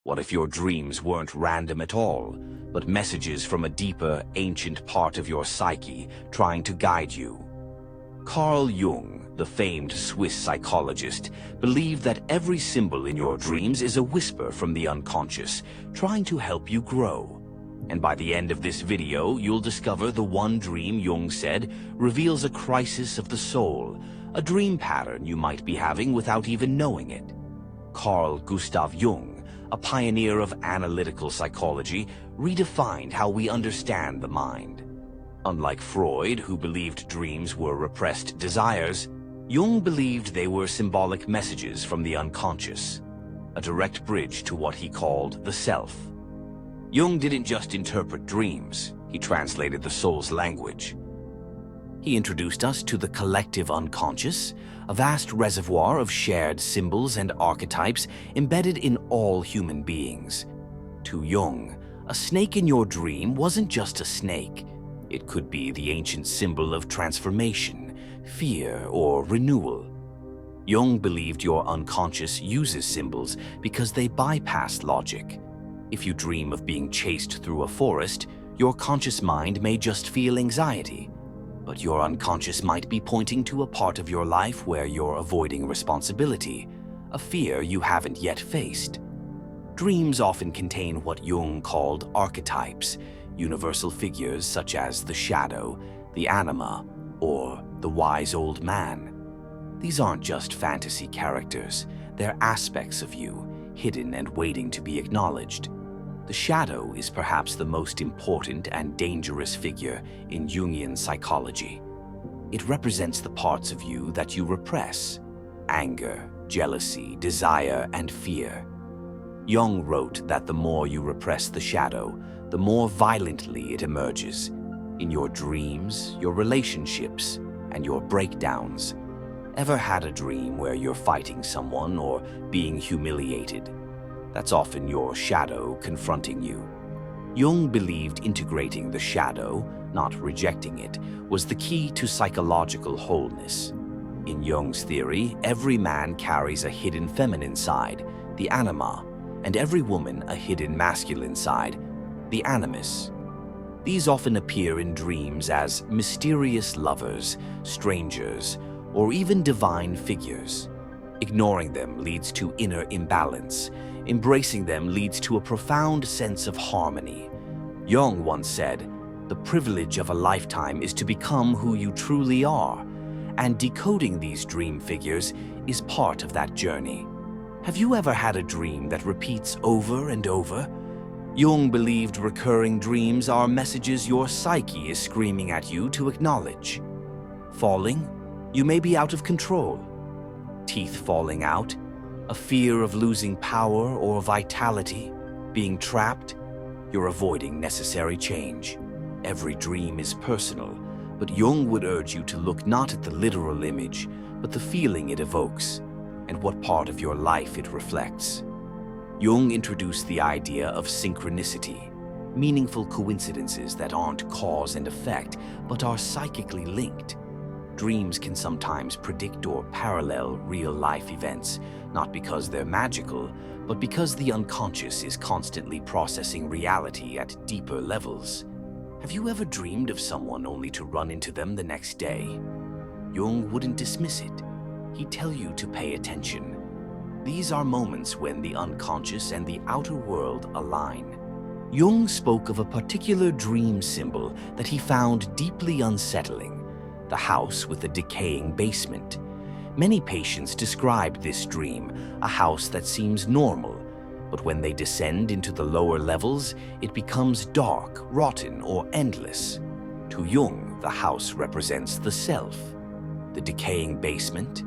What if your dreams weren't random at all, but messages from a deeper, ancient part of your psyche trying to guide you? Carl Jung, the famed Swiss psychologist, believed that every symbol in your dreams is a whisper from the unconscious, trying to help you grow. And by the end of this video, you'll discover the one dream Jung said reveals a crisis of the soul, a dream pattern you might be having without even knowing it. Carl Gustav Jung, a pioneer of analytical psychology, redefined how we understand the mind. Unlike Freud, who believed dreams were repressed desires, Jung believed they were symbolic messages from the unconscious, a direct bridge to what he called the self. Jung didn't just interpret dreams, he translated the soul's language. He introduced us to the collective unconscious, a vast reservoir of shared symbols and archetypes embedded in all human beings. To Jung, a snake in your dream wasn't just a snake. It could be the ancient symbol of transformation, fear, or renewal. Jung believed your unconscious uses symbols because they bypass logic. If you dream of being chased through a forest, your conscious mind may just feel anxiety, but your unconscious might be pointing to a part of your life where you're avoiding responsibility, a fear you haven't yet faced. Dreams often contain what Jung called archetypes, universal figures such as the shadow, the anima, or the wise old man. These aren't just fantasy characters, they're aspects of you, hidden and waiting to be acknowledged. The shadow is perhaps the most important and dangerous figure in Jungian psychology. It represents the parts of you that you repress: anger, jealousy, desire, and fear. Jung wrote that the more you repress the shadow, the more violently it emerges in your dreams, your relationships, and your breakdowns. Ever had a dream where you're fighting someone or being humiliated? That's often your shadow confronting you. Jung believed integrating the shadow, not rejecting it, was the key to psychological wholeness. In Jung's theory, every man carries a hidden feminine side, the anima, and every woman a hidden masculine side, the animus. These often appear in dreams as mysterious lovers, strangers, or even divine figures. Ignoring them leads to inner imbalance. Embracing them leads to a profound sense of harmony. Jung once said, "The privilege of a lifetime is to become who you truly are," and decoding these dream figures is part of that journey. Have you ever had a dream that repeats over and over? Jung believed recurring dreams are messages your psyche is screaming at you to acknowledge. Falling? You may be out of control. Teeth falling out? A fear of losing power or vitality? Being trapped? You're avoiding necessary change. Every dream is personal, but Jung would urge you to look not at the literal image, but the feeling it evokes, and what part of your life it reflects. Jung introduced the idea of synchronicity, meaningful coincidences that aren't cause and effect, but are psychically linked. Dreams can sometimes predict or parallel real-life events, not because they're magical, but because the unconscious is constantly processing reality at deeper levels. Have you ever dreamed of someone only to run into them the next day? Jung wouldn't dismiss it. He'd tell you to pay attention. These are moments when the unconscious and the outer world align. Jung spoke of a particular dream symbol that he found deeply unsettling: the house with a decaying basement. Many patients describe this dream, a house that seems normal, but when they descend into the lower levels, it becomes dark, rotten, or endless. To Jung, the house represents the self. The decaying basement?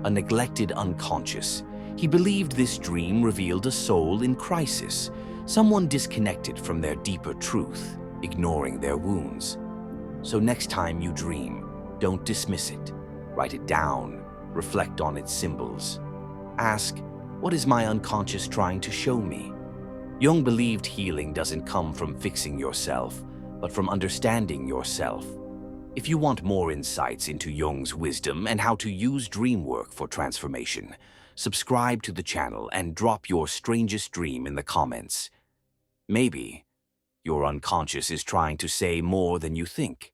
A neglected unconscious. He believed this dream revealed a soul in crisis, someone disconnected from their deeper truth, ignoring their wounds. So next time you dream, don't dismiss it. Write it down. Reflect on its symbols. Ask, what is my unconscious trying to show me? Jung believed healing doesn't come from fixing yourself, but from understanding yourself. If you want more insights into Jung's wisdom and how to use dream work for transformation, subscribe to the channel and drop your strangest dream in the comments. Maybe your unconscious is trying to say more than you think.